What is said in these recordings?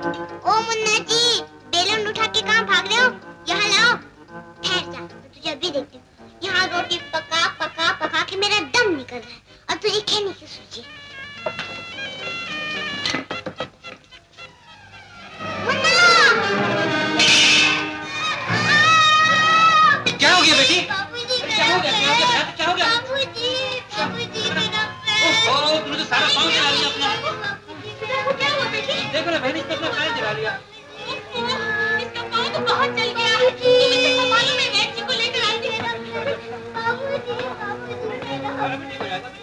ओ मुन्ना जी, बेलन उठा के कहाँ भाग रहे हो? यहाँ लाओ। ठहर जा, तो तुझे अभी देखती हूँ। यहाँ रोटी पका पका पका के मेरा दम निकल रहा है और तुझे खेने की सोची। क्या हो गया बेटी? बाबूजी, क्या हो गया? क्या हो गया? क्या हो गया? बाबूजी मेरा ओह, तूने तो सारा पाँव जला लिया अपना। बाबूजी क्या हुआ बेटी? देखो ना बहन, इसने अपना पैर जला लिया। इसका पाँव तो बहुत चल गया। तुम इसे संभालो, मैं वैद्य को लेकर आती हूँ। बाबूजी मेरा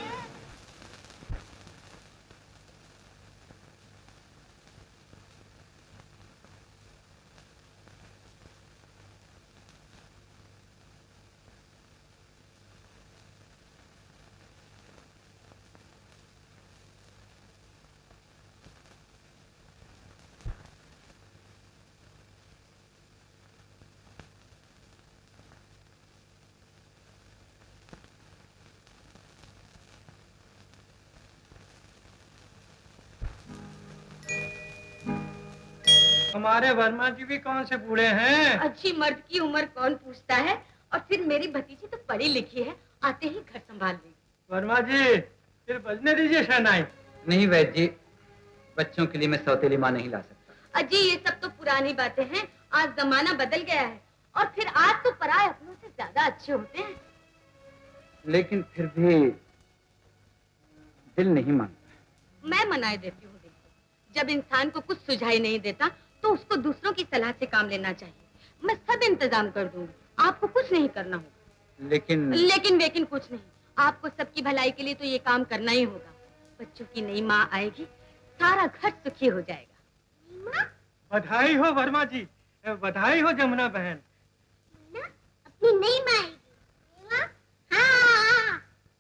हमारे वर्मा जी भी कौन से बूढ़े हैं? अच्छी मर्द की उम्र कौन पूछता है? और फिर मेरी भतीजी तो पढ़ी लिखी है, आते ही घर संभाल लेगी। वर्मा जी, फिर बजने दीजिए शहनाई। नहीं वैद्य जी, बच्चों के लिए मैं सौतेली माँ नहीं ला सकता। अजी ये सब तो पुरानी बातें हैं, आज जमाना बदल गया है। और फिर आज तो पराए अपनों से ज्यादा अच्छे होते हैं। लेकिन फिर भी दिल नहीं मानता। मैं मनाए देती हूँ दिल को। जब इंसान को कुछ सुझाई नहीं देता तो उसको दूसरों की सलाह से काम लेना चाहिए। मैं सब इंतजाम कर दूंगी, आपको कुछ नहीं करना होगा। लेकिन कुछ नहीं, आपको सबकी भलाई के लिए तो ये काम करना ही होगा। बच्चों की नई माँ आएगी, सारा घर सुखी हो जाएगा। बधाई हो वर्मा जी, बधाई हो जमुना बहन। अपनी नई माँ आएगी। हाँ,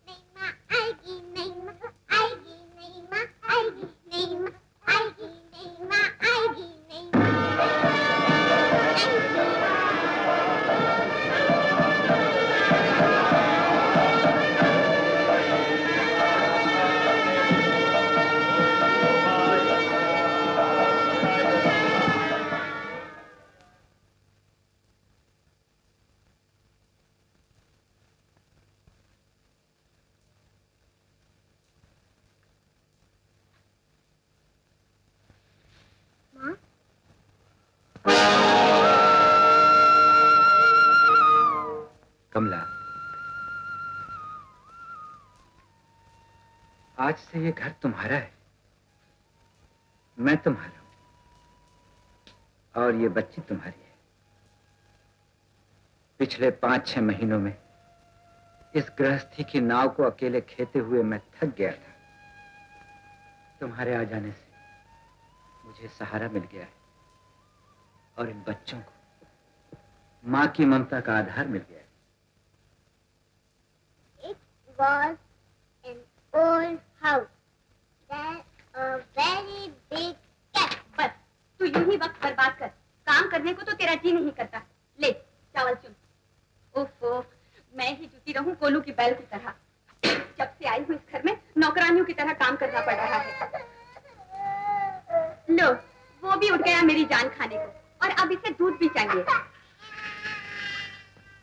नई माँ आएगी, नई माँ आएगी, नई माँ आएगी, नई माँ आएगी, नई माँ आएगी, नई माँ कमला, आज से ये घर तुम्हारा है, मैं तुम्हारा हूं और ये बच्ची तुम्हारी है। पिछले 5-6 महीनों में इस गृहस्थी की नाव को अकेले खेते हुए मैं थक गया था। तुम्हारे आ जाने से मुझे सहारा मिल गया है और इन बच्चों को माँ की ममता का आधार मिल गया है। It was an old house. That's a very big cat. बस तू यूं ही वक्त बर्बाद कर, काम करने को तो तेरा जी नहीं करता। ले चावल चुन। ओफो, मैं ही जुटी रहूं कोलू की बैल की तरह। जब से आई हूँ इस घर में नौकरानियों की तरह काम करना पड़ रहा है। लो, वो भी उठ गया मेरी जान खाने को और अब इसे दूध भी चाहिए।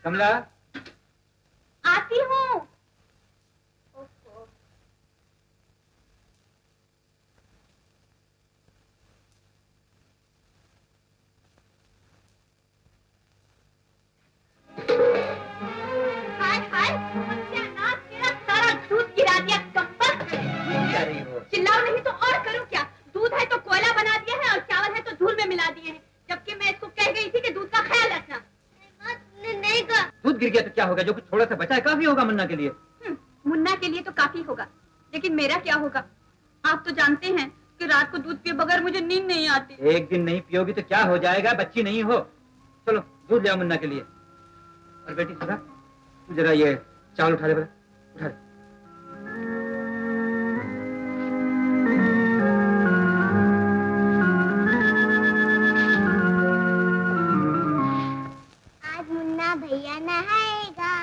कमला, आती हूँ। ओफो। हाय हाय, सत्यानाश, तेरा सारा दूध गिरा दिया कब्बत। क्या रही हो? चिल्लाओ नहीं तो और करूं क्या? दूध है तो कोयला बना दिया है और चावल है तो धूल में मिला दिए हैं। जबकि मैं इसको कह गई थी कि दूध का ख्याल रखना। तुमने नहीं कहा। दूध गिर गया तो क्या होगा? जो कुछ थोड़ा सा बचा है काफी होगा मुन्ना के लिए। मुन्ना के लिए तो काफी होगा, लेकिन मेरा क्या होगा? आप तो जानते हैं कि रात को दूध पिए बगैर मुझे नींद नहीं आती। एक दिन नहीं पियोगी तो क्या हो जाएगा? बच्ची नहीं हो। चलो दूध ले आओ मुन्ना के लिए। और बेटी सुधा, तू जरा ये चावल उठा ले, बड़ा उठा ले। आज मुन्ना भैया नहाएगा,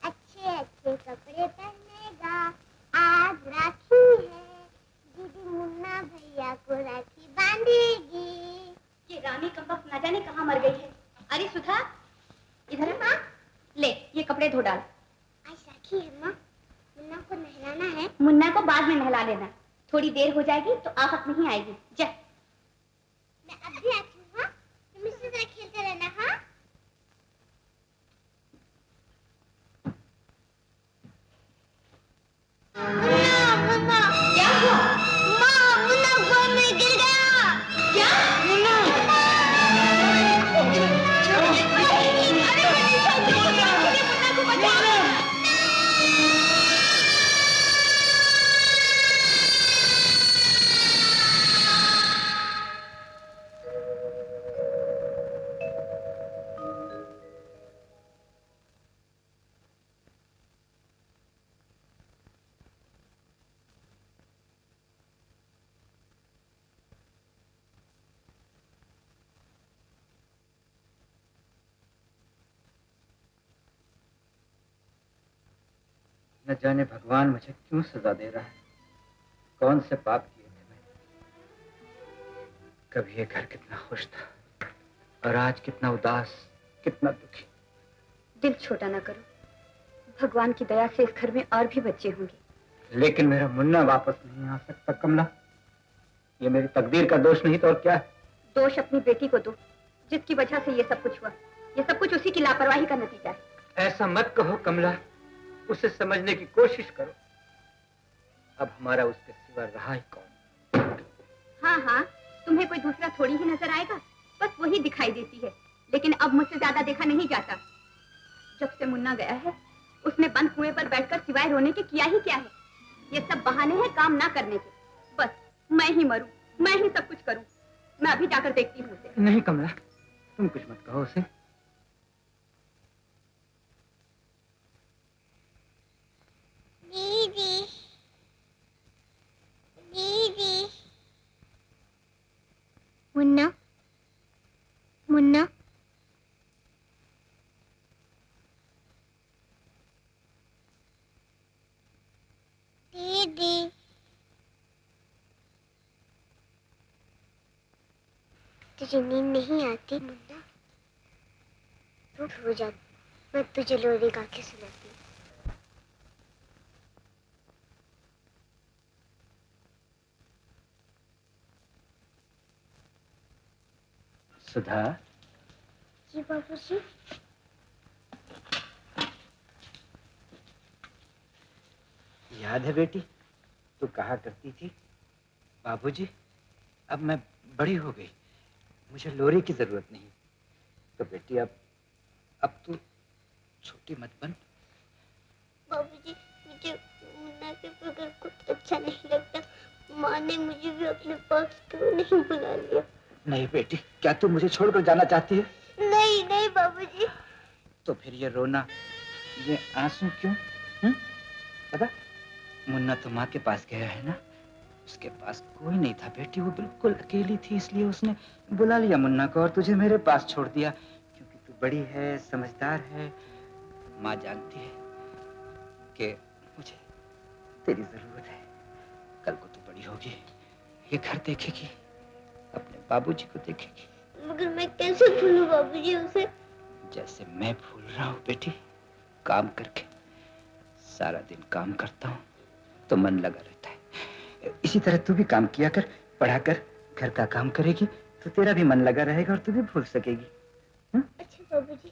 अच्छे अच्छे कपड़े पहनेगा। आज राखी है, दीदी मुन्ना भैया को राखी बांधेगी। कहाँ मर गई है? अरे सुधा, इधर है माँ। ले ये कपड़े धो डाल। आज राखी है माँ, मुन्ना को नहलाना है। मुन्ना को बाद में नहला लेना, थोड़ी देर हो जाएगी तो आफत नहीं आएगी। जा। मैं अब भी आती हूँ। हाँ, तुम इसी तरह खेलते रहना। हाँ, मुन्ना, क्या हुआ? माँ, मुन्ना गोद में गिर गया। क्या? मुन्ना, न जाने भगवान मुझे क्यों सजा दे रहा है। कौन से पाप किए थे मैंने। कभी ये घर कितना खुश था और आज कितना उदास, कितना दुखी। दिल छोटा ना करो, भगवान की दया से इस घर में और भी बच्चे होंगे। लेकिन मेरा मुन्ना वापस नहीं आ सकता कमला। ये मेरी तकदीर का दोष नहीं तो और क्या है? दोष अपनी बेटी को दो, जिसकी वजह से ये सब कुछ हुआ। ये सब कुछ उसी की लापरवाही का नतीजा है। ऐसा मत कहो कमला, उसे समझने की कोशिश करो। अब हमारा उसके सिवा रहा ही कौन? हाँ हाँ, तुम्हें कोई दूसरा थोड़ी ही नजर आएगा, बस वही दिखाई देती है। लेकिन अब मुझसे ज्यादा देखा नहीं जाता। जब से मुन्ना गया है, उसने बंद कुएं पर बैठकर सिवाय रोने के किया ही क्या है? ये सब बहाने हैं काम ना करने के। बस मैं ही मरूं, मैं ही सब कुछ करूं। मैं अभी जाकर देखती हूँ उसे। नहीं कमला, तुम कुछ मत कहो उसे। दीदी, दीदी, मुन्ना, मुन्ना, दीदी, तुझे नींद नहीं आती मुन्ना? तू सो जा, मैं तुझे लोरी गा के सुनाती हूँ। सुधा, जी बाबूजी। याद है बेटी, तू कहा करती थी, बाबूजी अब मैं बड़ी हो गई, मुझे लोरी की जरूरत नहीं। तो बेटी अब तू छोटी मत बन। बाबूजी, मुझे मुन्ना के बगैर कुछ अच्छा नहीं लगता। माँ ने मुझे भी अपने पास क्यों नहीं बुला लिया? नहीं बेटी, क्या तू मुझे छोड़कर जाना चाहती है? नहीं नहीं बाबूजी। तो फिर ये रोना, ये आंसू क्यों? पता, मुन्ना तो माँ के पास गया है ना, उसके पास कोई नहीं था बेटी, वो बिल्कुल अकेली थी, इसलिए उसने बुला लिया मुन्ना को और तुझे मेरे पास छोड़ दिया। क्योंकि तू बड़ी है, समझदार है। माँ जानती है कि मुझे तेरी जरूरत है। कल को तू बड़ी होगी, ये घर देखेगी, अपने बाबूजी को देखेगी। मगर मैं कैसे भूलूं बाबूजी उसे? जैसे मैं भूल रहा हूँ बेटी, काम करके। सारा दिन काम करता हूँ तो मन लगा रहता है। इसी तरह तू भी काम किया कर, पढ़ा कर, घर का काम करेगी तो तेरा भी मन लगा रहेगा और तू भी भूल सकेगी। अच्छा बाबूजी।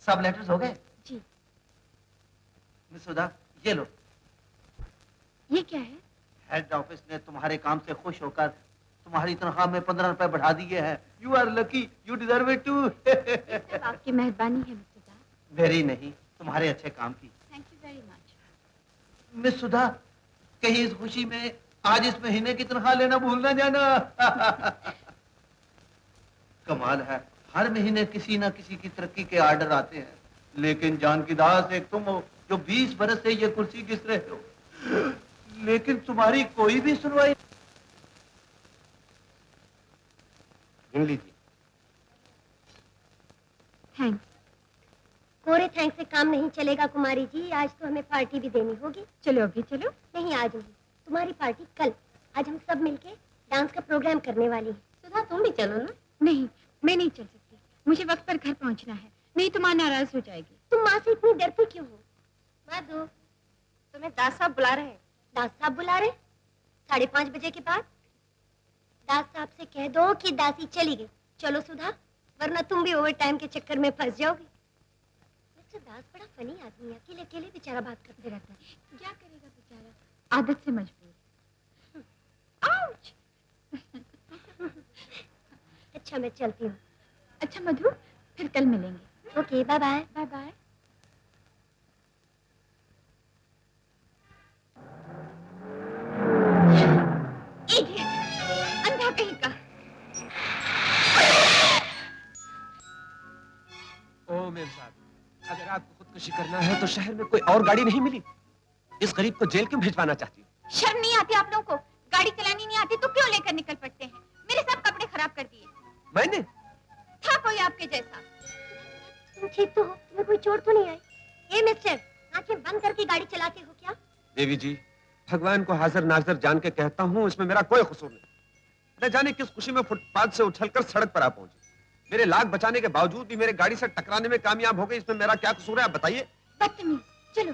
सब लेटर्स हो गए? जी। मिस सुधा, ये लो। ये क्या है? हेड ऑफिस ने तुम्हारे काम से खुश होकर तुम्हारी तनख्वाह में 15 रुपए बढ़ा दिए हैं। You are lucky, you deserve it too. सब आपकी मेहरबानी है मिस्टर दास। वेरी नहीं, तुम्हारे अच्छे काम की। Thank you very much. Miss Sudha, कहीं इस खुशी में आज इस महीने की तनख्वाह लेना भूल ना जाना। कमाल है, हर महीने किसी ना किसी की तरक्की के आर्डर आते हैं, लेकिन जान की दास एक तुम हो जो 20 बरस से ये कुर्सी घिस रहे हो, लेकिन तुम्हारी कोई भी सुनवाई। गिन लीजिए। थैंक्स। कोरे थैंक्स से काम नहीं चलेगा कुमारी जी, आज तो हमें पार्टी भी देनी होगी। चलो अभी चलो। नहीं आज नहीं, तुम्हारी पार्टी कल। आज हम सब मिलके डांस का प्रोग्राम करने वाली हैं। सुधा तुम भी चलो ना। नहीं, मैं नहीं चल सकती, मुझे वक्त पर घर पहुंचना है, नहीं तो माँ नाराज हो जाएगी। तुम माँ से इतनी डरती क्यों हो? मधु, तुम्हें दास साहब बुला रहे हैं। दास साहब बुला रहे? 5:30 बजे के बाद? दास साहब से कह दो कि दासी चली गई। चलो सुधा, वरना तुम भी ओवर टाइम के चक्कर में फंस जाओगी। मिस्टर दास बड़ा फनी आदमी है, अकेले अकेले बेचारा बात करते रहता है। क्या करेगा बेचारा, आदत से मजबूर। आउच! अच्छा मैं चलती हूँ। अच्छा मधु, फिर कल मिलेंगे। Okay, bye bye. Bye bye. अंधा कहीं का। ओ मेम साहब, अगर आपको खुदकुशी करना है तो शहर में कोई और गाड़ी नहीं मिली? इस गरीब को जेल क्यों भिजवाना चाहती हो? शर्म नहीं आती आप लोगों को? गाड़ी चलानी नहीं आती तो क्यों लेकर निकल पड़ते हैं? मेरे सब कपड़े खराब कर दिए। मैंने? था कोई आपके जैसा? तुम ठीक तो हो? तुम्हें कोई चोट तो नहीं आई? ए मिस्टर, आंखें बंद करके गाड़ी चलाते हो क्या? देवी जी, भगवान को हाजिर नाजिर जान के कहता हूँ, इसमें मेरा कोई कसूर नहीं। न जाने किस खुशी में फुटपाथ से उछलकर सड़क पर आ पहुंची। मेरे लाख बचाने के बावजूद भी मेरे गाड़ी से टकराने में कामयाब हो गई, इसमें मेरा क्या कसूर है आप बताइए? बदतमीज। चलो।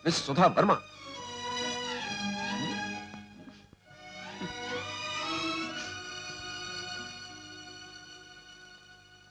मिस सुधा वर्मा,